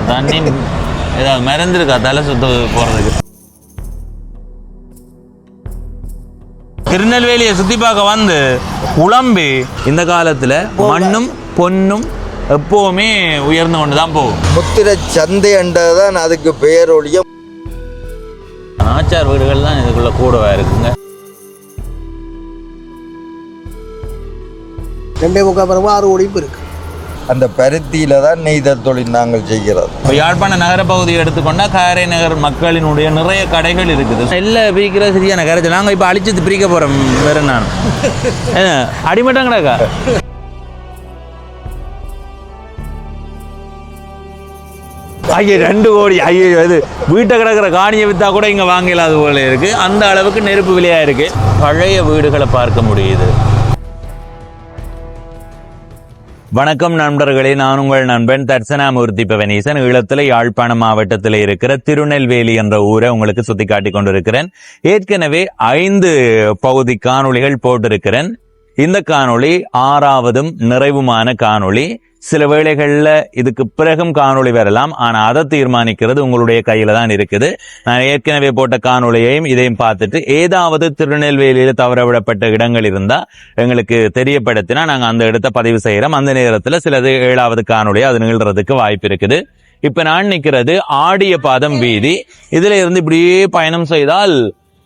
தண்ணி ஏதாவது மறந்துருக்கா தலை சுத்த போறதுக்கு? திருநெல்வேலியை சுத்தி பார்க்க வந்து குழம்பி இந்த காலத்துல மண்ணும் பொன்னும் எப்பவுமே உயர்ந்து கொண்டுதான் போகும். முத்திர சந்தை என்றதான் அதுக்கு பெயரொழிய. ஆச்சார் வீடுகள் தான் இதுக்குள்ள கூடவா இருக்குங்க. 2.25 ஒழிப்பு இருக்கு. அந்த பருத்தியில தான் நெய்தல் தொழில் நாங்கள் செய்கிறோம். இப்போ யாழ்ப்பாண நகர பகுதியை எடுத்துக்கொண்டா காரை நகர் மக்களினுடைய நிறைய கடைகள் இருக்குது. எல்லாம் பிரிக்கிற சரியான கரைச்சி நாங்கள் இப்போ அழிச்சு பிரிக்க போகிறோம். வேறு நான் அடிமட்டம் கிடக்கா ஐயோ 2 கோடி ஐயோ இது வீட்டை கிடக்கிற காணியை விற்றா கூட இங்கே வாங்கலாது போல இருக்குது. அந்த அளவுக்கு நெருப்பு விலையாக இருக்குது. பழைய வீடுகளை பார்க்க முடியுது. வணக்கம் நண்பர்களே, நான் உங்கள் நண்பன் தர்சனாமூர்த்தி பவனீசன். ஈழத்தில் யாழ்ப்பாணம் மாவட்டத்தில் இருக்கிற திருநெல்வேலி என்ற ஊரை உங்களுக்கு சுத்தி காட்டி கொண்டிருக்கிறேன். ஏற்கனவே 5 பகுதி காணொளிகள் போட்டிருக்கிறேன். இந்த காணொளி 6வதும் நிறைவுமான காணொளி. சில வேளைகள்ல இதுக்கு பிறகும் காணொளி வரலாம், ஆனா அதை தீர்மானிக்கிறது உங்களுடைய கையில தான் இருக்குது. நான் ஏற்கனவே போட்ட காணொளியையும் இதையும் பார்த்துட்டு ஏதாவது திருநெல்வேலியில தவறவிடப்பட்ட இடங்கள் இருந்தா எங்களுக்கு தெரியப்படுத்தினா நாங்க அந்த இடத்தை பதிவு செய்யறோம். அந்த நேரத்துல சிலது 7வது காணொளி அது நிகழ்றதுக்கு வாய்ப்பு இருக்குது. இப்ப நான் நிக்கிறது ஆடிய பாதம் வீதி. இதுல இருந்து இப்படியே பயணம் செய்தால்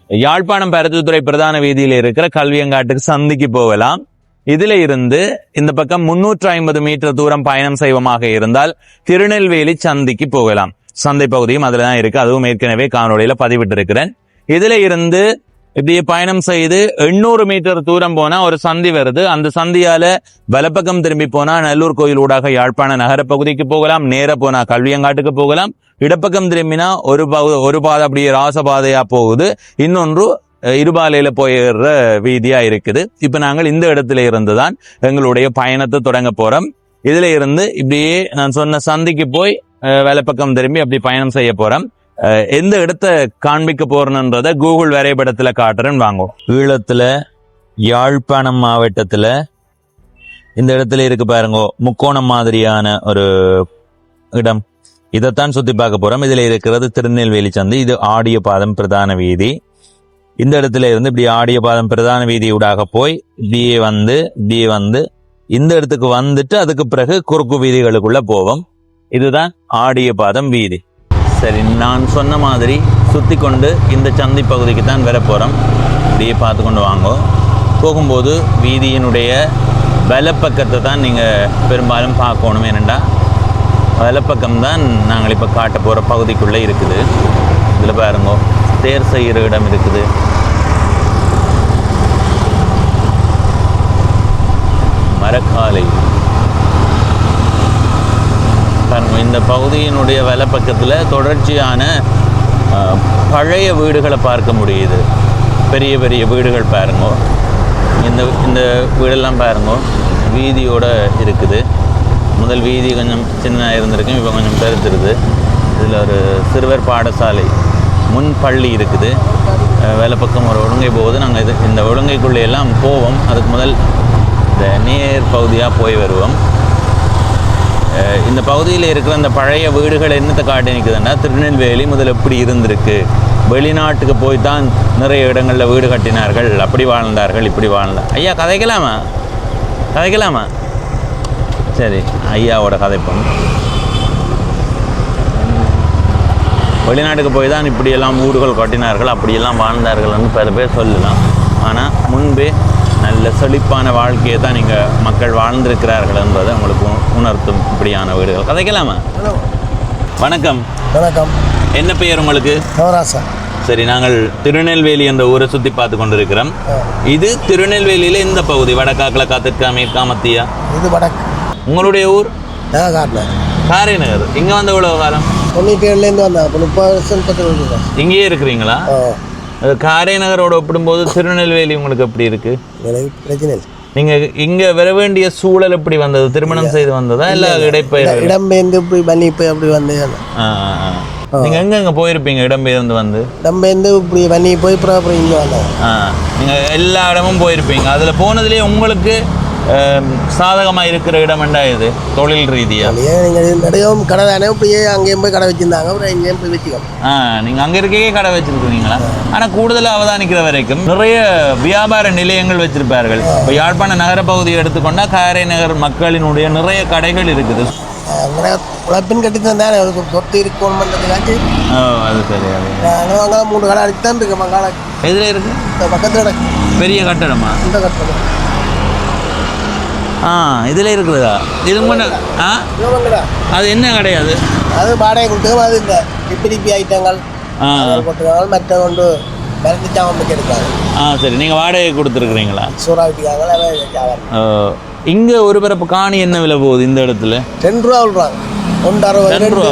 யாழ்ப்பாணம் பருத்தித்துறை பிரதான வீதியில இருக்கிற கல்வியங்காட்டுக்கு சந்திக்கு போகலாம். இதுல இருந்து இந்த பக்கம் 350 மீட்டர் தூரம் பயணம் செய்வமாக இருந்தால் திருநெல்வேலி சந்திக்கு போகலாம். சந்தை பகுதியும் அதுலதான் இருக்கு. அதுவும் ஏற்கனவே காணொளியில பதிவிட்டு இருக்கிறேன். இதுல இருந்து இப்படியே பயணம் செய்து 800 மீட்டர் தூரம் போனா ஒரு சந்தி வருது. அந்த சந்தியால வலப்பக்கம் திரும்பி போனா நல்லூர் கோயில் ஊடாக யாழ்ப்பாண நகர பகுதிக்கு போகலாம். நேர போனா கல்வியங்காட்டுக்கு போகலாம். இடப்பக்கம் திரும்பினா ஒரு பாதை அப்படியே ராசபாதையா போகுது. இன்னொன்று இருபாலையில போயிடுற வீதியா இருக்குது. இப்ப நாங்கள் இந்த இடத்துல இருந்துதான் எங்களுடைய பயணத்தை தொடங்க போறோம். இதுல இருந்து இப்படியே நான் சொன்ன சந்திக்கு போய் வலப்பக்கம் திரும்பி அப்படி பயணம் செய்ய போறோம். எந்த இடத்த காண்பிக்க போறேன்றத கூகுள் வரைபடத்துல காட்டுறேன்னு வாங்கும். ஈழத்துல யாழ்ப்பாணம் மாவட்டத்துல இந்த இடத்துல இருக்கு பாருங்க, முக்கோணம் மாதிரியான ஒரு இடம். இதைத்தான் சுத்தி பார்க்க போறோம். இதுல இருக்கிறது திருநெல்வேலி சந்தை. இது ஆடிய பாதம் பிரதான வீதி. இந்த இடத்துல இருந்து இப்படி ஆடிய பாதம் பிரதான வீதியூடாக போய் இப்படியே வந்து இந்த இடத்துக்கு வந்துட்டு அதுக்கு பிறகு குறுக்கு வீதிகளுக்குள்ள போவோம். இதுதான் ஆடிய பாதம் வீதி. சரி, நான் சொன்ன மாதிரி சுத்தி கொண்டு இந்த சந்தை பகுதிக்கு தான் வர போறோம். இப்படியே பார்த்து கொண்டு வாங்கோ. போகும்போது வீதியினுடைய வலப்பக்கத்தை தான் நீங்க பெரும்பாலும் பார்க்கணும். ஏனெண்டா வலப்பக்கம்தான் நாங்கள் இப்போ காட்ட போற பகுதிக்குள்ள இருக்குது. இதுல பாருங்க, தேர் செய்கிற இடம் இருக்குது. மரக்காலை பாருங்க. இந்த பகுதியினுடைய வலப்பக்கத்துல தொடர்ச்சியான பழைய வீடுகளை பார்க்க முடியுது. பெரிய பெரிய வீடுகள் பாருங்க. இந்த வீடெல்லாம் பாருங்க வீதியோட இருக்குது. முதல் வீதி கொஞ்சம் சின்ன இருந்திருக்கும், இப்போ கொஞ்சம் பெருத்துருது. இதில் ஒரு சிறுவர் பாடசாலை முன் பள்ளி இருக்குது. வேலை பக்கம் ஒரு ஒழுங்கை போகுது. நாங்கள் இந்த ஒழுங்கைக்குள்ளே எல்லாம் போவோம். அதுக்கு முதல் இந்த நேர் பகுதியாக போய் வருவோம். இந்த பகுதியில் இருக்கிற அந்த பழைய வீடுகள் என்னத்தை காட்டி நிற்குதுன்னா, திருநெல்வேலி முதல் எப்படி இருந்திருக்கு, வெளிநாட்டுக்கு போய் தான் நிறைய இடங்களில் வீடு கட்டினார்கள், அப்படி வாழ்ந்தார்கள், இப்படி வாழ்ந்தார். ஐயா கதைக்கலாமா? சரி, ஐயாவோட கதைப்போம். வெளிநாட்டுக்கு போய் தான் இப்படியெல்லாம் வீடுகள் கட்டினார்கள், அப்படியெல்லாம் வாழ்ந்தார்கள்னு பல பேர் சொல்லலாம். ஆனால் முன்பே நல்ல செழிப்பான வாழ்க்கையை தான் நீங்கள் மக்கள் வாழ்ந்திருக்கிறார்கள் என்பதை உங்களுக்கு உணர்த்தும் இப்படியான வீடுகள். கதைக்கலாமா? வணக்கம். என்ன பெயர் உங்களுக்கு? சரி, நாங்கள் திருநெல்வேலி என்ற ஊரை சுற்றி பார்த்து கொண்டிருக்கிறோம். இது திருநெல்வேலியில இந்த பகுதி வடக்கா, கிழக்கா, தெற்கா, மேற்கா, மத்தியா? இது வடக்கு. உங்களுடைய ஊர்? காரை நகர். இங்க வந்து எவ்வளவு காலம்? 97லேருந்து வந்தேன். 30 வருஷம் இங்கேயே இருக்கிறீங்களா? காரை நகரோட ஒப்பிடும்போது திருநெல்வேலி உங்களுக்கு எப்படி இருக்கு? பிரச்சனை இல்லை. நீங்க இங்க வர வேண்டிய சூழல் எப்படி வந்தது? திருமணம் செய்து வந்ததா இல்ல இடம்பெயர்ந்து? இடம்பெயர்ந்து இப்படி பண்ணி இப்போ அப்படி வந்து நீங்க எங்க போயிருப்பீங்க? இடம்பெயர்ந்து இப்படி பண்ணி போய் அப்புறம் இங்கே வந்தேன். நீங்க எல்லா இடமும் போயிருப்பீங்க. அதுல போனதுலயே உங்களுக்கு சாதகமாக இருக்கிற இடமெண்டா இது தொழில் ரீதியாக? நீங்கள் நிறையவும் கடை தானே இப்படியே அங்கேயும் போய் கடை வச்சுருந்தாங்க, அப்புறம் இங்கேயும் போய் வச்சுக்கோங்க. நீங்கள் அங்கே இருக்கே கடை வச்சுருக்கிறீங்களா? ஆனால் கூடுதலாக அவதானிக்கிற வரைக்கும் நிறைய வியாபார நிலையங்கள் வச்சிருப்பார்கள். இப்போ யாழ்ப்பாண நகர பகுதியை எடுத்துக்கொண்டால் காரை நகர் மக்களினுடைய நிறைய கடைகள் இருக்குது. அங்கே உழைப்பின் கட்டி தானே அவருக்கு சொத்து இருக்கணும் பண்ணுறதுக்காச்சு. அது சரி. அங்கே வாங்க 3 கடை அடிச்சு தான் இருக்கு மங்காள. எதில் இருக்கு? இந்த பக்கத்தில் பெரிய கட்டடமா? இந்த கட்டடம். இதில் இருக்குதா? இது முன்ன அது என்ன கிடையாது? அது வாடகை கொடுத்துக்கோ. அது இந்த டிப்பி ஐட்டங்கள் போட்டுருக்காங்க, மற்ற கொண்டு மருந்து சாமான் எடுக்காங்க. சரி, நீங்கள் வாடகை கொடுத்துருக்குறீங்களா? சூறா விட்டிக்காங்க. இங்கே ஒரு பிறப்பு காணி என்ன விலை போகுது இந்த இடத்துல? 2 ரூபா சொல்கிறாங்க. 1.60 ரூபா.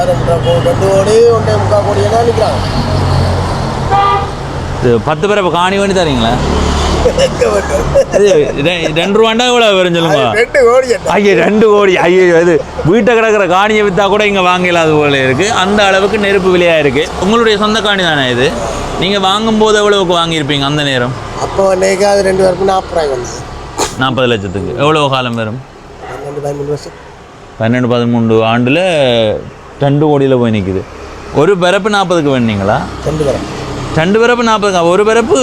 2 கோடி 1.3 கோடி தான் நிற்கிறாங்க. 10 பிறப்பு காணி வேண்டி தரீங்களா? 2 ரூபாண்டா எவ்வளோ வரும் சொல்லுங்க? 2 கோடி. ஐயோ 2 கோடி! ஐயோ, இது வீட்டை கிடக்கிற காணியை விற்றா கூட இங்கே வாங்கலாது போல இருக்குது. அந்த அளவுக்கு நெருப்பு விலையாக இருக்குது. உங்களுடைய சொந்த காணி தானே இது? நீங்கள் வாங்கும்போது எவ்வளவுக்கு வாங்கியிருப்பீங்க அந்த நேரம்? அப்போ அன்றைக்கி அது 2 பேருக்கும் 40 ரூபாய் வந்தது. 40 லட்சத்துக்கு எவ்வளோ காலம் வரும்? 12-13 வருஷம். 12-13 ஆண்டில் 2 கோடியில் போய் நிற்குது. ஒரு பிறப்பு 40க்கு வேணுங்களா? 2 பிறப்பு 40. ஒரு பிறப்பு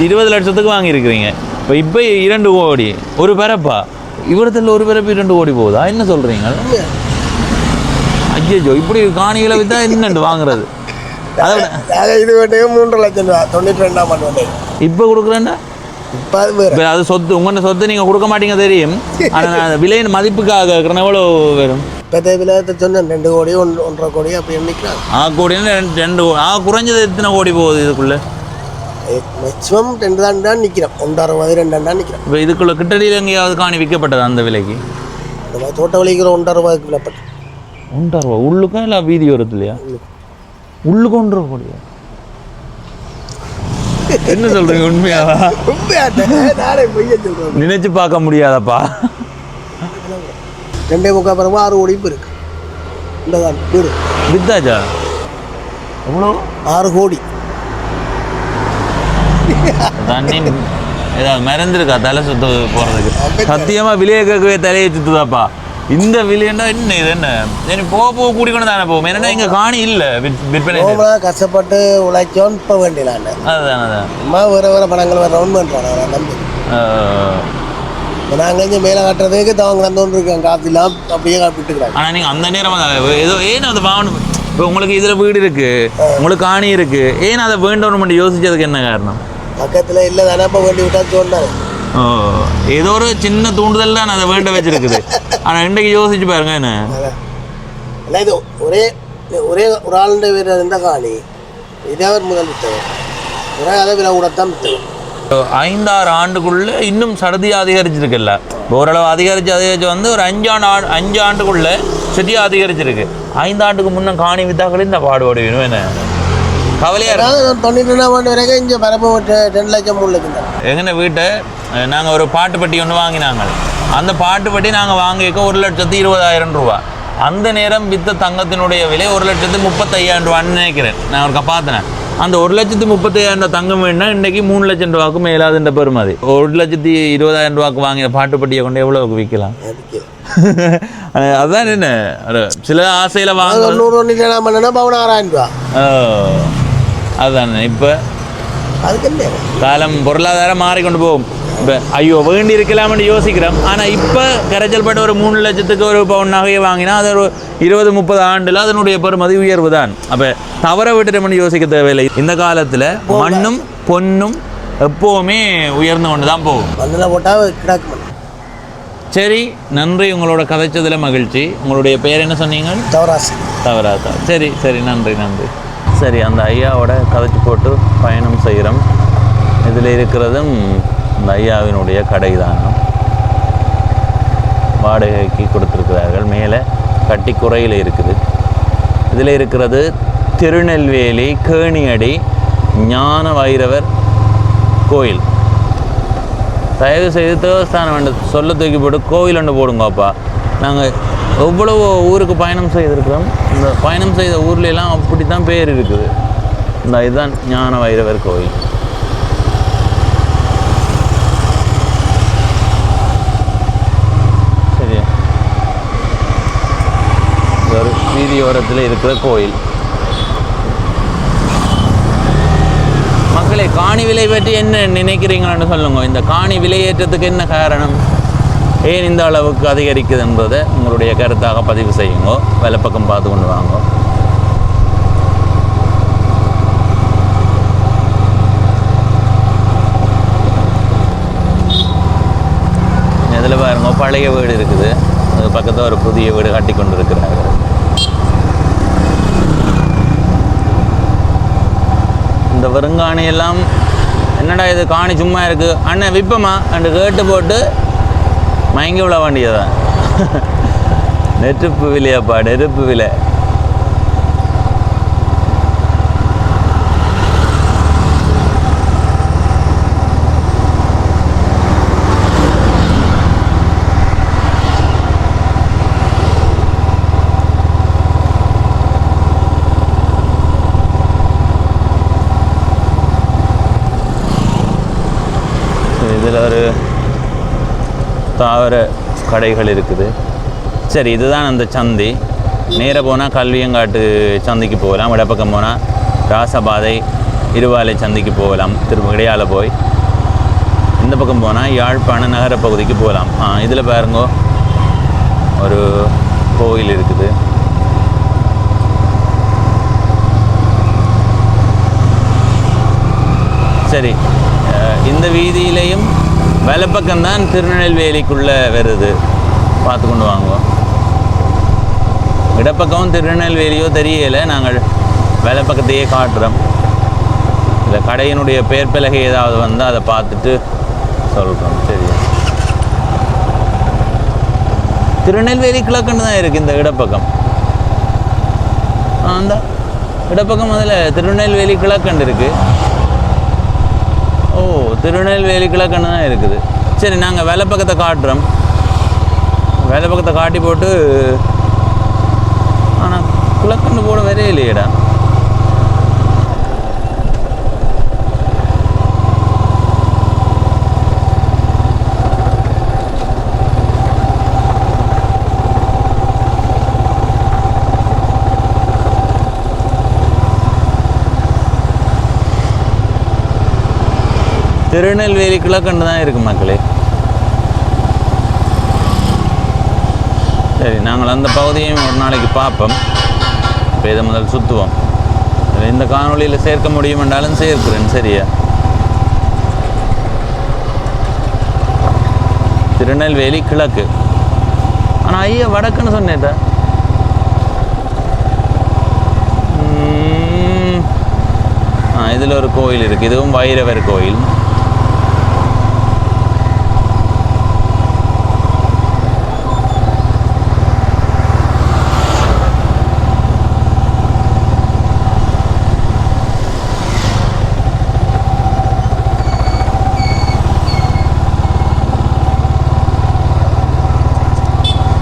20 லட்சத்துக்கு வாங்கியிருக்கிறீங்க. இப்போ 2 கோடி ஒரு பிறப்பா? இவ்வளத்தில் ஒரு பிறப்பு 2 கோடி போகுதா? என்ன சொல்கிறீங்க? ஐயோ, இப்படி காணிகளை விற்றா என்னண்டு வாங்குறது? இது வேண்டிய 3 லட்சம் ரூபா 92ஆம் ஆண்டு. இப்போ கொடுக்குறேன்டா. இப்போ அது சொத்து, உங்கள்கிட்ட சொத்து நீங்கள் கொடுக்க மாட்டீங்க தெரியும். ஆனால் விலையின் மதிப்புக்காக இருக்கிற எவ்வளோ வரும்? இப்போ விலை சொன்னேன் 2 கோடி 1.5 கோடி அப்படி எண்ணிக்கலாம். கோடின்னு 2 குறைஞ்சது எத்தனை கோடி போகுது இதுக்குள்ளே? மேக்ஸிமம் 2 தான் நிற்கிறோம். 1.60 2 தான் நிற்கிறோம். இப்போ இதுக்குள்ள கிட்டடியில் எங்கேயாவது காணி விற்கப்பட்டது அந்த விலைக்கு? இந்த மாதிரி தோட்ட வலிக்கிற 1.60 விலைப்பட்டு. 1.60 உள்ளுக்கா இல்லை வீதி வருது இல்லையா? உள்ளுக்கு 1.5 கோடியா? என்ன சொல்றீங்க? உண்மையாவா? நினைச்சு பார்க்க முடியாதப்பா. 2.25 பிறகு 6 கோடி இப்போ இருக்கு. இந்த வீடு வித்தாச்சா? எவ்வளோ? 6 கோடி. தண்ணி ஏதாவது மறந்துருக்கா தலை சுத்த போகிறதுக்கு? சத்தியமாக விலையை கேட்கவே தலையை சுற்றுதாப்பா. இந்த விலையண்டா என்ன இது? என்ன போக கூடிக்கணும் தானே போகும். என்னன்னா இங்கே காணி இல்லை விற்பனை. கஷ்டப்பட்டு உழைச்சோம் இப்போ வேண்டியலான்னு. அதுதான் அம்மா வேறு பணங்கள் வேறு ரவுண்ட் பண்ணுறாங்க நம்பி. நாங்கள் இங்கே மேலே கட்டுறதுக்கு தவங்க வந்து இருக்கேன். காற்றுலாம் அப்படியே விட்டுக்கிறாங்க. ஆனால் நீங்கள் அந்த நேரம் ஏதோ ஏன் அதை வாங்கணும்? இப்போ உங்களுக்கு இதில் வீடு இருக்குது, உங்களுக்கு காணி இருக்குது, ஏன் அதை வேண்டணும்னு யோசிச்சதுக்கு என்ன காரணம்? பக்கத்தில் இல்லை தானே இப்போ வேண்டி விட்டா தோண்டாது. ஏதோ ஒரு சின்ன தூண்டுதல் தான் அதை வேண்ட வச்சிருக்குது. ஆனால் இன்றைக்கு யோசிச்சு பாருங்க. என்ன இல்லை, இது ஒரே ஒரு ஆளுடைய வீரர் இருந்தால் காணி இதே ஒரு முதல் வித்தவர் ஒரே அதை விலை கூடத்தான் வித்தவர். 5-6 ஆண்டுக்குள்ளே இன்னும் சடுதி அதிகரிச்சிருக்குல்ல. ஓரளவு அதிகரித்து வந்து ஒரு 5 ஆண்டுக்குள்ளே சட்டியாக அதிகரிச்சிருக்கு. 5 ஆண்டுக்கு முன்னே காணி வித்தாக்கள் இந்த பாடுபாடு வேணும். என்ன கவலையாக 92ஆம் ஆண்டு வரைக்கும் இங்கே பரப்பு 2 லட்சம் 3 லட்சம் தான். எங்கன வீட்டை நாங்கள் ஒரு பாட்டுப்பட்டி ஒன்று வாங்கினாங்க. அந்த பாட்டுப்பட்டி நாங்கள் வாங்கிக்க 1,20,000 ரூபா. அந்த நேரம் வித்த தங்கத்தினுடைய விலை 1,35,000 ரூபான்னு நினைக்கிறேன். நான் ஒரு பார்த்தேன். அந்த 1,35,000 தங்கம் வேணுன்னா இன்றைக்கி 3 லட்சம் ரூபாய்க்கு மேலாதுன்ற பெருமதி. 1,20,000 ரூபாய்க்கு வாங்கின பாட்டுப்பட்டியை கொண்டு எவ்வளோக்கு விற்கலாம்? அதுதான் என்ன சில ஆசையில் வாங்க 6,000 ரூபா. அதுதான் இப்போ அதுக்கு காலம் பொருளாதாரம் மாறிக்கொண்டு போகும். இப்போ ஐயோ வேண்டி இருக்கலாம்னு யோசிக்கிறோம். ஆனால் இப்போ கரைச்சல்பட்ட ஒரு 3 லட்சத்துக்கு ஒரு பவுன் நகையை வாங்கினா அது ஒரு 20-30 ஆண்டில் அதனுடைய பெருமதி உயர்வு தான். அப்போ தவற விட்டுட்டோம்னு யோசிக்க தேவையில்லை. இந்த காலத்தில் மண்ணும் பொன்னும் எப்போவுமே உயர்ந்து கொண்டு தான் போகும். மண்ணில் போட்டால் கிடக்கு. சரி, நன்றி. உங்களோட கதைச்சதில் மகிழ்ச்சி. உங்களுடைய பேர் என்ன சொன்னீங்க? தவராசா. சரி, நன்றி. சரி, அந்த ஐயாவோட கதைச்சி போட்டு பயணம் செய்கிறோம். இதில் இருக்கிறதும் இந்த ஐயாவினுடைய கடை தான். வாடகைக்கு கொடுத்துருக்கிறார்கள். மேலே கட்டி குறையில் இருக்குது. இதில் இருக்கிறது திருநெல்வேலி கேணியடி ஞான வைரவர் கோயில். தயவு செய்து தேவஸ்தானம் வேண்டும் சொல்ல தூக்கி போட்டு கோவில் ஒன்று போடுங்கப்பா. நாங்கள் எவ்வளவோ ஊருக்கு பயணம் செய்திருக்கிறோம். இந்த பயணம் செய்த ஊர்லெலாம் அப்படி தான் பேர் இருக்குது. இந்த இதுதான் ஞான வைரவர் கோயில். வீதியோரத்தில் இருக்கிற கோயில். மக்களை காணி விலை பற்றி என்ன நினைக்கிறீங்கன்னு சொல்லுங்க. இந்த காணி விலையேற்றத்துக்கு என்ன காரணம், ஏன் இந்த அளவுக்கு அதிகரிக்குது என்பதை உங்களுடைய கருத்தாக பதிவு செய்யுங்க. வலப்பக்கம் பார்த்து கொண்டு வாங்க. இதில் பாருங்க, பழைய வீடு இருக்குது, அது பக்கத்தில் ஒரு புதிய வீடு கட்டி கொண்டு இருக்கிறாங்க. இந்த வருங்காணி எல்லாம் என்னடா இது காணி சும்மா இருக்குது அண்ணன் விற்பமா அண்டு கேட்டு போட்டு மயங்கி விழ வேண்டியதான். நெருப்பு விலையாப்பா, நெருப்பு விலை. இதில் ஒரு தாவர கடைகள் இருக்குது. சரி, இதுதான் அந்த சந்தி. நேராக போனால் கல்வியங்காட்டு சந்திக்கு போகலாம், இடப்பக்கம் போனால் ராசபாதை இருவாலை சந்திக்கு போகலாம், திரும்ப இடையால் போய் இந்த பக்கம் போனால் யாழ்ப்பாண நகர பகுதிக்கு போகலாம். இதில் பாருங்க ஒரு கோயில் இருக்குது. சரி, இந்த வீதியிலையும் வலப்பக்கம்தான் திருநெல்வேலிக்குள்ளே வருது, பார்த்து கொண்டு வாங்குவோம். இடப்பக்கமும் திருநெல்வேலியோ தெரியலை, நாங்கள் வலப்பக்கத்தையே காட்டுறோம். இந்த கடையினுடைய பெயர் பலகை ஏதாவது வந்து அதை பார்த்துட்டு சொல்கிறோம். சரி, திருநெல்வேலி கிழக்குன்னு தான் இருக்குது இந்த இடப்பக்கம். அந்த இடப்பக்கம் அதில் திருநெல்வேலி கிழக்குன்னு இருக்குது. ஓ, திருநெல்வேலி கிழக்குன்னு தான் இருக்குது. சரி, நாங்கள் வலப்பக்கத்தை காட்டுறோம். வலப்பக்கத்தை காட்டி போட்டு, ஆனால் கிழக்குன்னு போட வரே இல்லையடா. திருநெல்வேலி கிழக்குன்னு தான் இருக்குது மக்களே. சரி, நாங்கள் அந்த பகுதியையும் ஒரு நாளைக்கு பார்ப்போம். இப்போ இதை முதல் சுற்றுவோம். இந்த காணொலியில் சேர்க்க முடியும் என்றாலும் சேர்க்கிறேன். சரியா, திருநெல்வேலி கிழக்கு. ஆனால் ஐயா வடக்குன்னு சொன்னேட்டா. இதில் ஒரு கோயில் இருக்குது, இதுவும் வைரவர் கோயில்.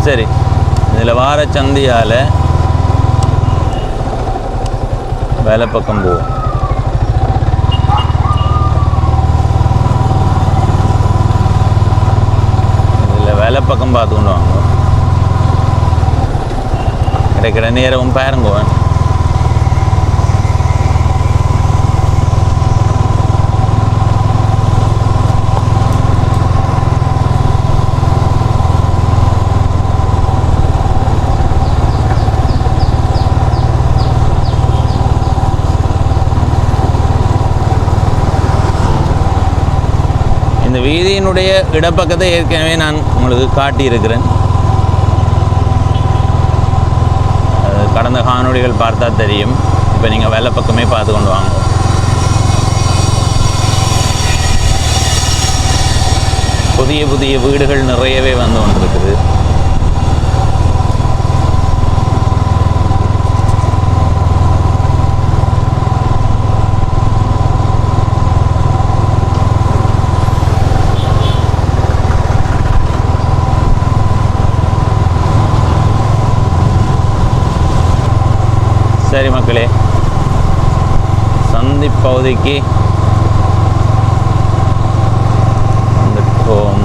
சரி, இதில் வார சந்தியால் வலப்பக்கம் போவோம். இதில் வலப்பக்கம் பார்த்து கொண்டு வாங்க. கிடைக்கிற நேரமும் பாருங்குவேன். இந்த வீதியினுடைய இடப்பக்கத்தை ஏற்கனவே நான் உங்களுக்கு காட்டியிருக்கிறேன். கடந்த காணொளிகள் பார்த்தா தெரியும். இப்போ நீங்கள் வலப்பக்கமே பார்த்து கொண்டு வாங்க. புதிய புதிய வீடுகள் நிறையவே வந்து கொண்டிருக்குது. சரி மக்களே, சந்தி பகுதிக்கு வந்துட்டோம்.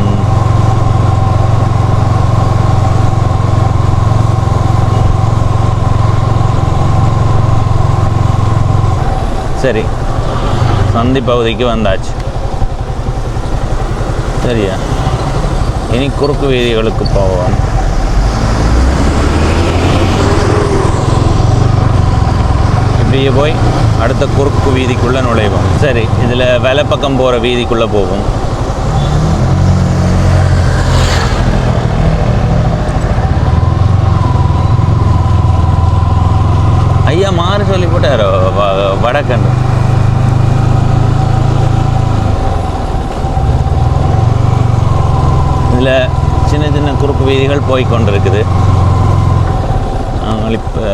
சரி, சந்தி பகுதிக்கு வந்தாச்சு. சரியா, இனி குறுக்கு வீதிகளுக்கு போவோம். இப்படியே போய் அடுத்த குறுக்கு வீதிக்குள்ளே நுழைவோம். சரி, இதில் வலை பக்கம் போகிற வீதிக்குள்ளே போவோம். ஐயா மாறு சொல்லி போட்டாரோ வடக்கண்டு. இதில் சின்ன சின்ன குறுக்கு வீதிகள் போய்கொண்டிருக்குது. நாங்கள் இப்போ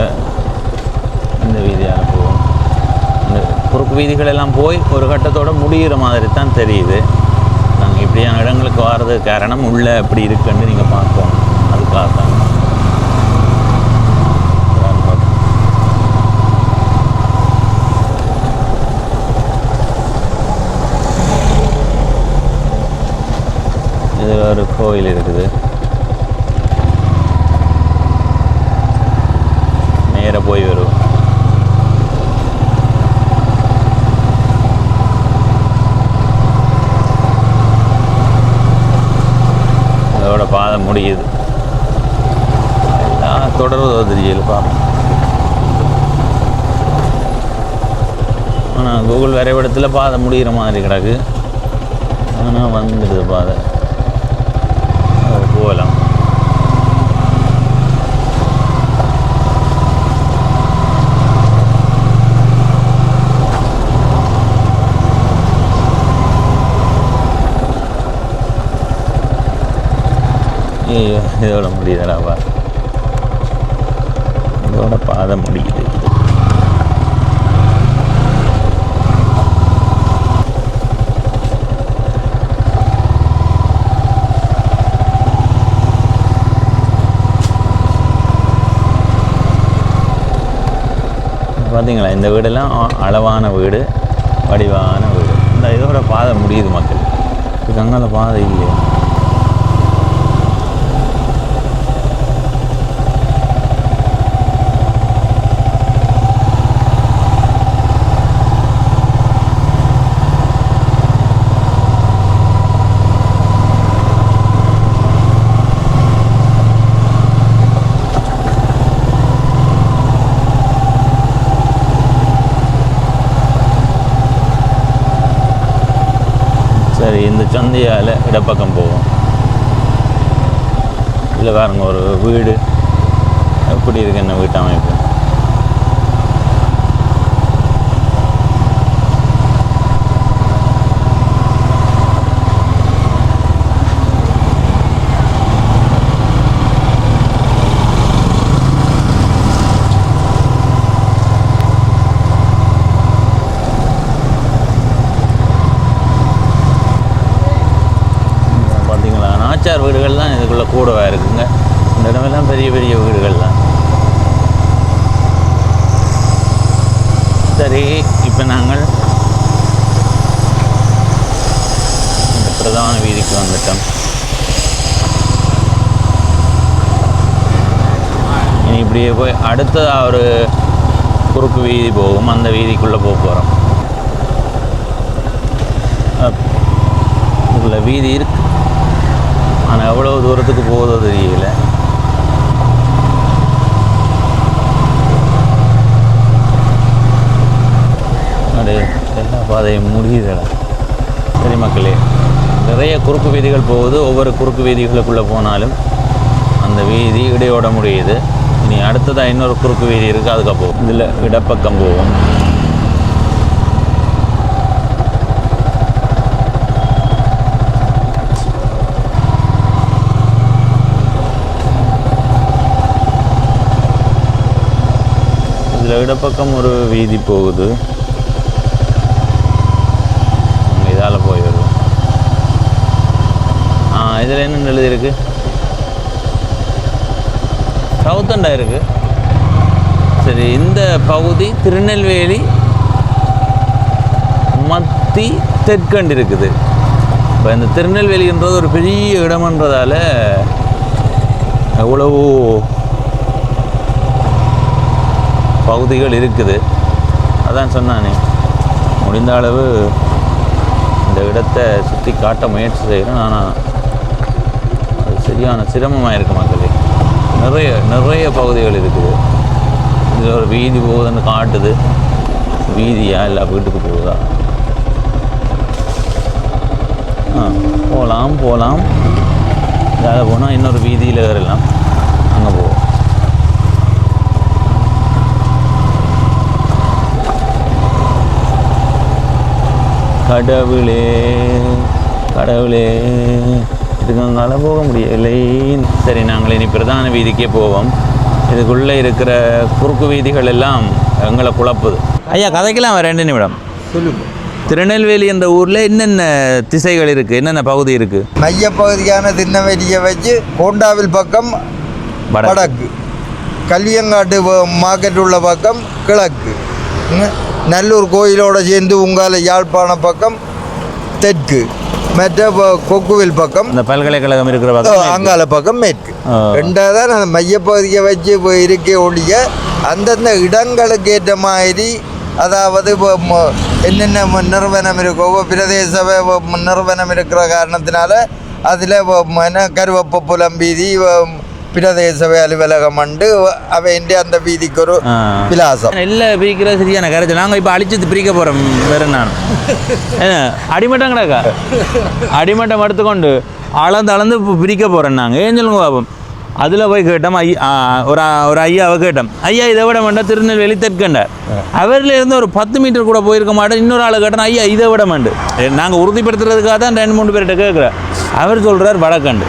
இந்த வீதியாக போவோம். இந்த குறுக்கு வீதிகள் எல்லாம் போய் ஒரு கட்டத்தோடு முடிகிற மாதிரி தான் தெரியுது. நாங்கள் இப்படியான இடங்களுக்கு வர்றதுக்கு காரணம் உள்ளே எப்படி இருக்குன்னு நீங்கள் பார்க்கணும். அதுக்காக தான். இது ஒரு கோயில் இருக்குது. நேராக போய் வரும். அதோட பாதை முடியுது. எல்லாம் தொடர்வதோ தெரியல பார்ப்போம். ஆனால் கூகுள் வரைபடத்தில் பாதை முடிகிற மாதிரி கிடக்கு. ஆனால் வந்துடுது பாதை. போகலாம். இதோட முடியுதுடாப்பா. இதோட பாதை முடியுது. பார்த்தீங்களா, இந்த வீடெல்லாம் அளவான வீடு, வடிவான வீடு. இந்த இதோட பாதை முடியுது மக்கள். இதுக்கு அங்கால பாதை இல்லையா? சரி, இந்த சந்தையால் இடப்பக்கம் போவோம். இதில் பாருங்க ஒரு வீடு எப்படி இருக்கு, என்ன வீட்டு அமைப்பு. நாச்சார் வீடுகள் தான் இதுக்குள்ளே கூடவா இருக்குங்க. இந்த இடமெல்லாம் பெரிய பெரிய வீடுகள் தான். சரி, இப்போ நாங்கள் இந்த பிரதான வீதிக்கு வந்துட்டோம். இனி இப்படியே போய் அடுத்ததாக ஒரு குறுக்கு வீதி போகும். அந்த வீதிக்குள்ளே போக போகிறோம். இதுக்குள்ள வீதி இருக்கு, ஆனால் எவ்வளோ தூரத்துக்கு போகுதோ தெரியல. அப்படியே எல்லா பாதையும் முடியுதுடா. சரி மக்களே, நிறைய குறுக்கு வீதிகள் போகுது. ஒவ்வொரு குறுக்கு வீதிகளுக்குள்ளே போனாலும் அந்த வீதி இடையோட முடியுது. இனி அடுத்ததாக இன்னொரு குறுக்கு வீதி இருக்குது, அதுக்கப்புறம் இதில் இடப்பக்கம் போவோம். இதில் இடப்பக்கம் ஒரு வீதி போகுது. இதால் போய் வருவோம். இதில் என்ன எழுதியிருக்கு? சவுத்தண்டா இருக்குது. சரி, இந்த பகுதி திருநெல்வேலி மத்தி தெற்கண்டு இருக்குது. இப்போ இந்த திருநெல்வேலின்றது ஒரு பெரிய இடம்ன்றதால எவ்வளவோ பகுதிகள் இருக்குது. அதான் சொன்னானே, முடிந்த அளவு இந்த இடத்தை சுற்றி காட்ட முயற்சி செய்கிறேன். ஆனால் அது சரியான சிரமமாக இருக்குது மக்களே. நிறைய பகுதிகள் இருக்குது. இதில் ஒரு வீதி போகுதுன்னு காட்டுது. வீதியா இல்லை வீட்டுக்கு போகுதா? போகலாம். இதாக போனால் இன்னொரு வீதியில் ஏறலாம். அங்கே போவோம். கடவுளே இதுக்கால போக முடியவில்லை. சரி, நாங்கள் இனி பிரதான வீதிக்கே போவோம். இதுக்குள்ளே இருக்கிற குறுக்கு வீதிகள் எல்லாம் எங்களை குழப்புது. ஐயா, கதைக்கெல்லாம் 2 நிமிடம் சொல்லுங்க. திருநெல்வேலி என்ற ஊரில் என்னென்ன திசைகள் இருக்குது, என்னென்ன பகுதி இருக்குது? மையப்பகுதியான திருநெல்வேலியை வச்சு கோண்டாவில் பக்கம் வடக்கு, கல்லியங்காட்டு மார்க்கெட் உள்ள பக்கம் கிழக்கு, நல்லூர் கோயிலோடு சேர்ந்து உங்கால யாழ்ப்பாணம் பக்கம் தெற்கு, மற்ற கொக்குவில் பக்கம் இந்த பல்கலைக்கழகம் இருக்கிற பக்கம் அங்கால பக்கம் மேற்கு. ரெண்டாவது அந்த மையப்பகுதியை வச்சு இருக்க ஒழிய அந்தந்த இடங்களுக்கு ஏற்ற மாதிரி, அதாவது என்னென்ன நிறுவனம் இருக்கோ பிரதேச நிறுவனம் இருக்கிற காரணத்தினால அதில் கருவப்ப புலம்பீதி பிரதேச அலுவலகம் உண்டு. அவைண்டி அந்த வீதிக்கு ஒரு விலாசம் இல்லை பிரிக்கிறது சரியான கருத்து. நாங்கள் இப்போ அழிச்சு பிரிக்க போகிறோம். வேறு நான் அடிமட்டம் கிடக்கா, அடிமட்டம் எடுத்துக்கொண்டு அளந்து பிரிக்க போகிறோம். நாங்கள் ஏன் சொல்லுங்க பாப்போம். அதில் போய் கேட்டோம். ஒரு ஐயாவை கேட்டோம். ஐயா, இதை விட மாட்டேன் திருநெல்வேலி தெற்கண்டார். அவரில் இருந்து ஒரு 10 மீட்டர் கூட போயிருக்க மாட்டேன். இன்னொரு ஆளை கேட்டோம். ஐயா, இதை விட மாட்டேன். நாங்கள் உறுதிப்படுத்துறதுக்காக தான் 2-3 பேர்கிட்ட கேட்குறேன். அவர் சொல்கிறார் வடக்கண்டு.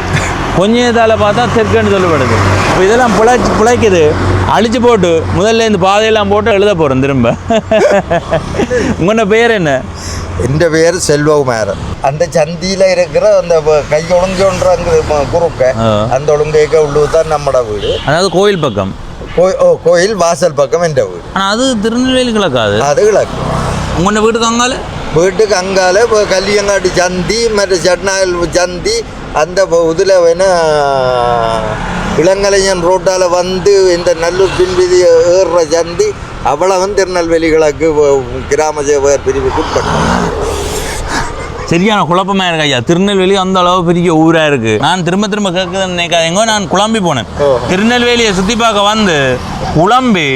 கொஞ்சத்தால் பார்த்தா தெற்கண்டு சொல்லப்படுது. இப்போ இதெல்லாம் பிழைக்குது. அழிச்சு போட்டு முதல்ல இந்த பாதையெல்லாம் போட்டு எழுத போகிறோம் திரும்ப. உங்களோட பேர் என்ன? என் பேர் செல்வகுமாரன். அந்த சந்தியில் இருக்கிற அந்த கை ஒழுங்குன்றாங்க குறுக்க, அந்த ஒழுங்கைக்க உள்ளது தான் நம்மட வீடு. அதாவது கோயில் பக்கம், கோயில் வாசல் பக்கம் என் வீடு. ஆனால் அது திருநெல்வேலி கிழக்காது. அது கிழக்கு. உங்களோட வீட்டுக்கு அங்கால இப்போ கல்லியங்காட்டு சந்தி மற்ற சட்நாயல் சந்தி அந்த இதில் இளங்கலைஞன் ரோட்டால் வந்து இந்த நல்லூர் பின்வீதி ஏறுற சந்தி அவ்வளவன் திருநெல்வேலி கிழக்கு கிராம சேவகர் பிரிவுக்கு உட்பட்டோம். சரியான குழப்பமாக இருக்கு ஐயா. திருநெல்வேலி அந்த அளவு பெரிய ஊராக இருக்குது. நான் திரும்ப கேட்குதுன்னு நினைக்காதீங்க. நான் குழம்பி போனேன். திருநெல்வேலியை சுற்றி பார்க்க வந்து குழம்பி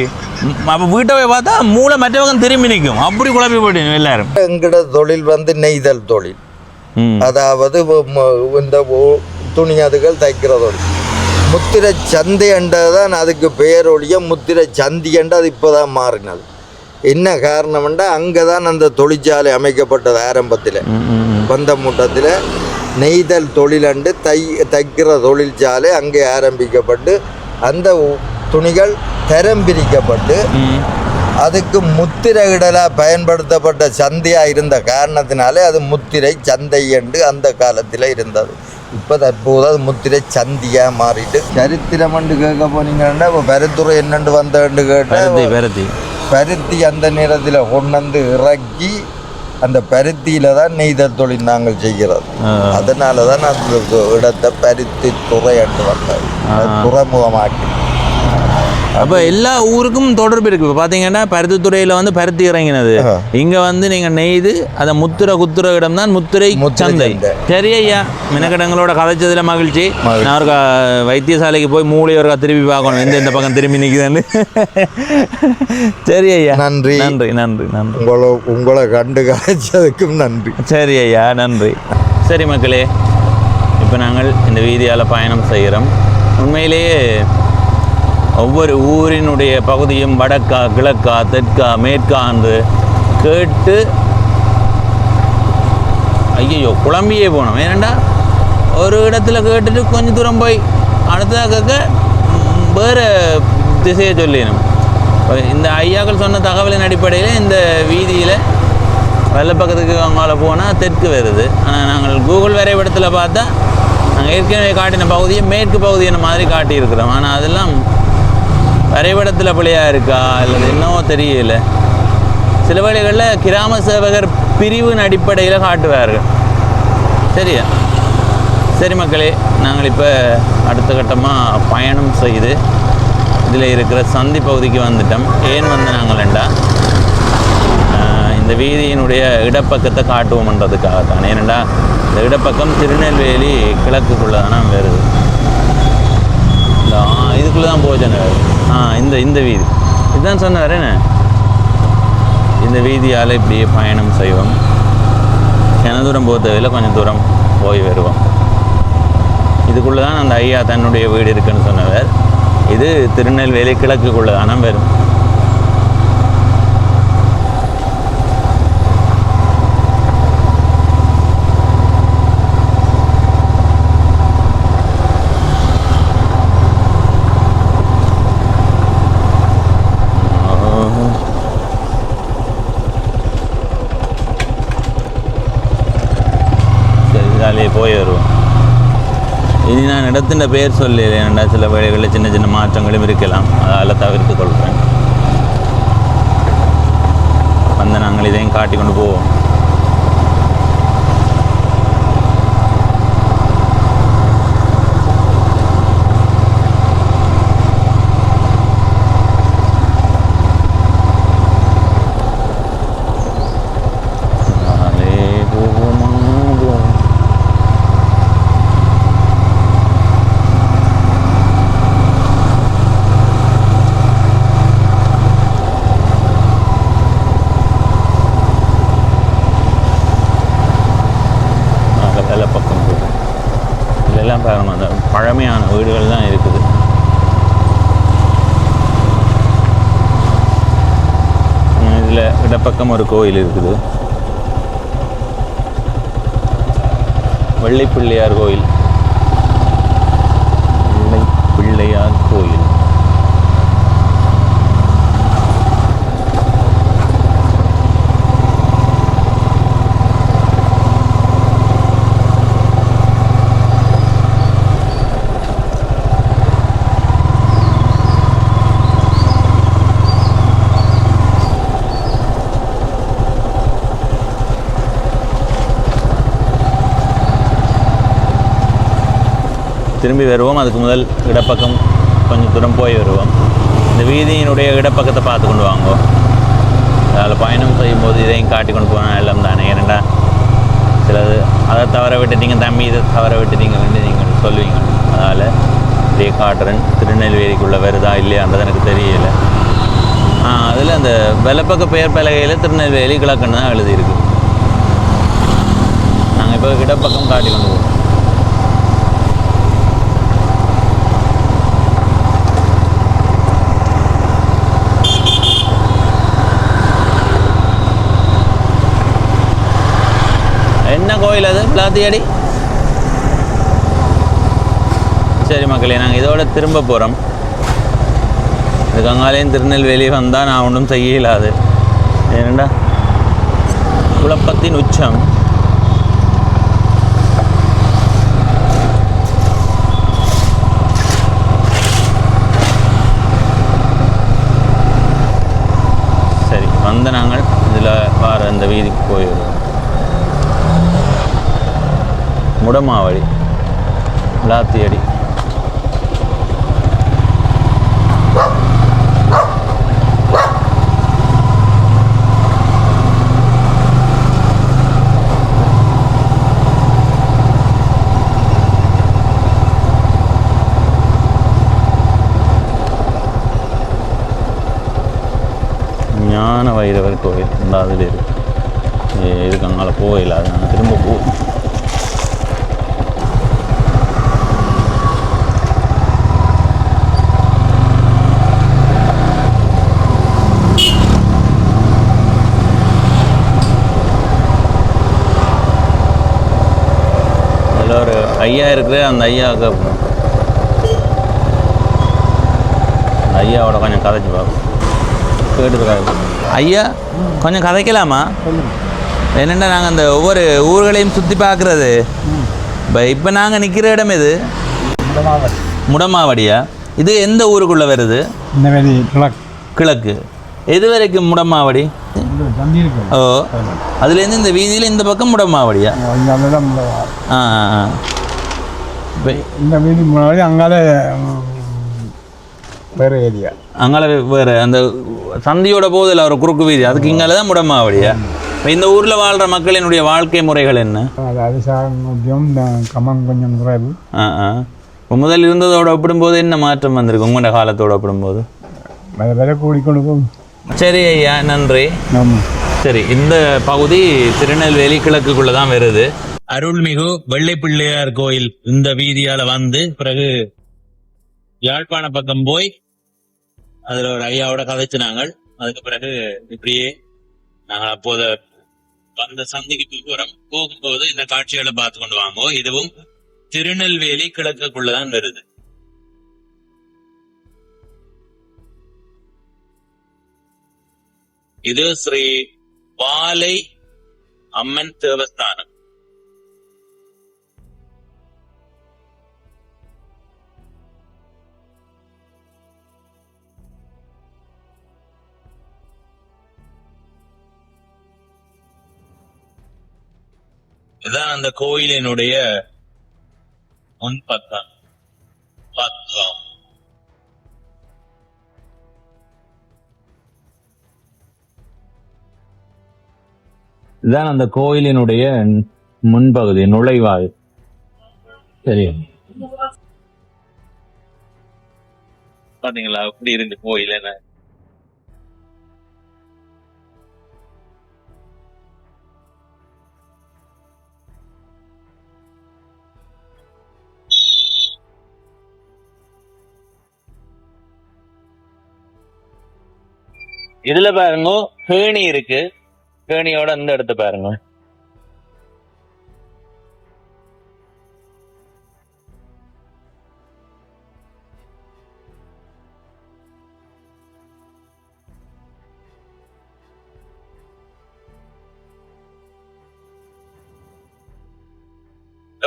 அப்போ வீட்டை போய் பார்த்தா மூளை மற்றவங்க திரும்பி நிற்கும். அப்படி குழம்பி போயிட்டேன் எல்லாரும். எங்களோட தொழில் வந்து நெய்தல் தொழில். அதாவது இந்த துணியாதுகள் தைக்கிற தொழில். முத்திரை சந்தை என்றதான் அதுக்கு பெயர் ஒழிய முத்திரை சந்தி என்று அது இப்போ தான் மாறினது. என்ன காரணம்னா அங்கே தான் அந்த தொழிற்சாலை அமைக்கப்பட்டது. ஆரம்பத்தில் பந்தமூட்டத்தில் நெய்தல் தொழிலண்டு தைக்கிற தொழிற்சாலை அங்கே ஆரம்பிக்கப்பட்டு அந்த துணிகள் தரம் பிரிக்கப்பட்டு அதுக்கு முத்திரை இடலாக பயன்படுத்தப்பட்ட சந்தையாக இருந்த காரணத்தினாலே அது முத்திரை சந்தை என்று அந்த காலத்தில் இருந்தது. இப்போ தற்போது அது முத்திரை சந்தியாக மாறிட்டு சரித்திரம் என்று கேட்க போனீங்கன்னா இப்போ பருத்துறை என்னென்று வந்தேன்னு கேட்டால் பருத்தி அந்த நேரத்தில் கொண்டு வந்து இறக்கி அந்த பருத்தியில் தான் நெய்தல் தொழில் நாங்கள் செய்கிறது. அதனால தான் அந்த இடத்தை பருத்தி துறை என்று வந்தது, துறைமுகமாக்கி. அப்போ எல்லா ஊருக்கும் தொடர்பு இருக்குது. இப்போ பார்த்தீங்கன்னா பருத்தித்துறையில் வந்து பருத்தி இறங்கினது, இங்கே வந்து நீங்கள் நெய்து அதை குத்துற இடம் தான் முத்திரை சந்தை. சரி ஐயா, மினக்கடங்களோட கதைச்சதில் மகிழ்ச்சி. நான் ஒரு வைத்தியசாலைக்கு போய் மூளை ஒரு திருப்பி பார்க்கணும், எந்த பக்கம் திரும்பி நிற்குதுன்னு. சரி ஐயா, நன்றி. உங்களை கண்டு கதைச்சதுக்கும் நன்றி. சரி ஐயா, நன்றி. சரி மக்களே, இப்போ நாங்கள் இந்த வீதியால் பயணம் செய்கிறோம். உண்மையிலேயே ஒவ்வொரு ஊரினுடைய பகுதியும் வடக்கா கிழக்கா தெற்கா மேற்கா என்று கேட்டு ஐயோ குழம்பியே போனோம். ஏனண்டா ஒரு இடத்துல கேட்டுட்டு கொஞ்சம் தூரம் போய் அடுத்ததாக கேட்க வேறு திசையை சொல்லிடணும். இந்த ஐயாக்கள் சொன்ன தகவலின் அடிப்படையில் இந்த வீதியில் வெள்ளை பக்கத்துக்கு அங்கால போனால் தெற்கு வருது. ஆனால் நாங்கள் கூகுள் வரைபடத்தில் பார்த்தா நாங்கள் ஏற்கனவே காட்டின பகுதியை மேற்கு பகுதியான மாதிரி காட்டியிருக்கிறோம். ஆனால் அதெல்லாம் வரைபடத்தில் பிள்ளையாக இருக்கா இல்லை என்னவோ தெரியல. சில வேளைகளில் கிராம சேவகர் பிரிவின் அடிப்படையில் காட்டுவார்கள். சரியா? சரி மக்களே, நாங்கள் இப்போ அடுத்த கட்டமாக பயணம் செய்து இதில் இருக்கிற சந்தி பகுதிக்கு வந்துட்டோம். ஏன் வந்து நாங்கள்ண்டா இந்த இந்த வீதியினுடைய இடப்பக்கத்தை காட்டுவோம்ன்றதுக்காகத்தான். ஏனெண்டா இந்த இடப்பக்கம் திருநெல்வேலி கிழக்குக்குள்ளே தானே வருது. இதுக்குள்ளே தான் போச்சன. இந்த வீதி இதுதான் சொன்னார். என்ன இந்த வீதியால் இப்படியே பயணம் செய்வோம். சில தூரம் போகிறதில் கொஞ்சம் தூரம் போய் வருவோம். இதுக்குள்ளே தான் அந்த ஐயா தன்னுடைய வீடு இருக்குன்னு சொன்னவர். இது திருநெல்வேலி கிழக்குக்குள்ளே தானே வரும். சரி, போய் வருவோம். இனி நான் இடத்தின் பெயர் சொல்லலைன்னா சில வேளைகளில் சின்ன சின்ன மாற்றங்களும் இருக்கலாம். அதால் தவிர்த்து கொள்கிறேன். நாங்கள் இதையும் காட்டி கொண்டு போவோம். அந்த பழமையான வீடுகள் தான் இருக்குது. இதில் இடப்பக்கம் ஒரு கோயில் இருக்குது. வெள்ளைப்பிள்ளையார் கோயில். வெள்ளைப்பிள்ளையார் கோயில். திரும்பி வருவோம். அதுக்கு முதல் இடப்பக்கம் கொஞ்சம் தூரம் போய் வருவோம். இந்த வீதியினுடைய இடப்பக்கத்தை பார்த்து கொண்டு வாங்குவோம். அதில் பயணம் செய்யும்போது இதையும் காட்டி கொண்டு போனால் எல்லாம் தானே. ஏனெண்டா சிலது அதை தவற விட்டுட்டீங்க தம்பி, இதை தவற விட்டுட்டீங்க நீங்கள் சொல்லுவீங்க. அதனால் இதே காட்டுறேன். திருநெல்வேலிக்குள்ளே வருதா இல்லையான்றது எனக்கு தெரியலை. அதில் அந்த வெள்ளப்பக்க பெயர் பலகையில் திருநெல்வேலி கிழக்குன்னு தான் எழுதியிருக்கு. நாங்கள் இப்போ இடப்பக்கம் காட்டி கொண்டு போவோம். என்ன கோயில் அது? பிளாத்தியாடி. சரி மக்களே, நாங்கள் இதோட திரும்ப போகிறோம். இதுக்கு அங்காலையும் திருநெல்வேலி வந்தால் நான் ஒன்றும் செய்ய இயலாது. ஏனண்டா குழப்பத்தின் உச்சம். சரி, வந்த நாங்கள் இதில் வார இந்த வீதிக்கு போயிடுவோம். முடமாவடி, பிளாத்தியடி. ஞான வைரவர் கோயில் இந்த அதில் இருக்கு. இதுக்கு அங்கால கோயில், அது நாங்கள் திரும்ப போவோம். ஒரு ஐயா இருக்குது. அந்த ஐயாவுக்கு அந்த ஐயாவோட கொஞ்சம் கதைச்சு பார்ப்போம். கேட்டுருக்காரு ஐயா, கொஞ்சம் கதைக்கலாமா? என்னென்னா நாங்கள் அந்த ஒவ்வொரு ஊர்களையும் சுற்றி பார்க்குறது. இப்போ நாங்கள் நிற்கிற இடம் எது? முடமாவடியா? இது எந்த ஊருக்குள்ளே வருது? கிழக்கு. எது வரைக்கும் முடமாவடி? ஓ, அதுலேருந்து இந்த வீதியில் இந்த பக்கம் முடமாவடியா? இந்த வீதி முன்னாடி அங்கால வேறு ஏரியா. அங்கால வேறு அந்த சந்தியோட போதில் ஒரு குறுக்கு வீதி, அதுக்கு இங்கால தான் முடமாவடியா? இந்த ஊர்ல வாழ்ற மக்களினுடைய வாழ்க்கை முறைகள் என்ன? அது சார்ந்தியம் கமம் கொஞ்சம் குறைவு. முதல் இருந்ததோட ஒப்பிடும்போது என்ன மாற்றம் வந்திருக்கு உங்களோட காலத்தோட ஒப்பிடும்போது? விலை கூடிக்கொண்டு போகும். சரி ஐயா, நன்றி. சரி, இந்த பகுதி திருநெல்வேலி கிழக்குக்குள்ள தான் வருது. அருள்மிகு வெள்ளை பிள்ளையார் கோயில் இந்த வீதியால வந்து பிறகு யாழ்ப்பாண பக்கம் போய் அதுல ஒரு ஐயாவோட கதைச்சினாங்க. அதுக்கு பிறகு இப்படியே நாங்கள் அப்போது அந்த சந்திக்கு போகும்போது இந்த காட்சிகளை பார்த்து கொண்டு வாங்கோ. இதுவும் திருநெல்வேலி கிழக்குக்குள்ளதான் வருது. இது ஸ்ரீ வாலை அம்மன் தேவஸ்தானம். இதுதான் அந்த கோயிலினுடைய முன்பக்கம். இதுதான் அந்த கோயிலினுடைய முன்பகுதி, நுழைவாய். சரி, பாத்தீங்களா அப்படி இருந்து கோயில் என்ன. இதுல பாருங்க கேணி இருக்கு. கேணியோட இந்த இடத்த பாருங்க.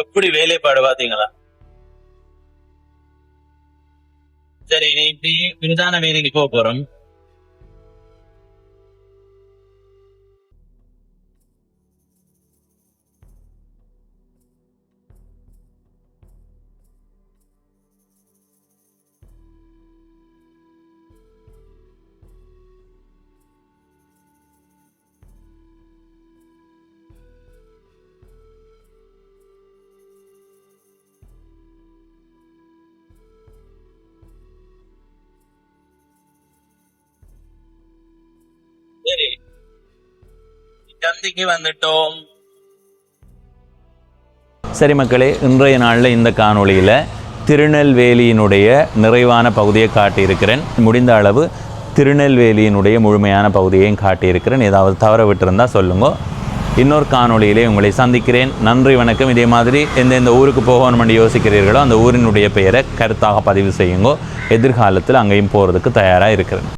எப்படி வேலைப்பாடு பாத்தீங்களா? சரி, நீ இப்படி பிரதான வேலைக்கு போக போறோம். சரி, சந்திக்கு வந்துட்டோம். சரி மக்களே, இன்றைய நாளில் இந்த காணொளியில் திருநெல்வேலியினுடைய நிறைவான பகுதியை காட்டியிருக்கிறேன். முடிந்த அளவு திருநெல்வேலியினுடைய முழுமையான பகுதியையும் காட்டியிருக்கிறேன். ஏதாவது தவற விட்டிருந்தால் சொல்லுங்க. இன்னொரு காணொளியிலே உங்களை சந்திக்கிறேன். நன்றி, வணக்கம். இதே மாதிரி எந்தெந்த ஊருக்கு போகணும் என்று யோசிக்கிறீர்களோ அந்த ஊரினுடைய பெயரை கருத்தாக பதிவு செய்யுங்க. எதிர்காலத்தில் அங்கேயும் போகிறதுக்கு தயாராக இருக்கிறேன்.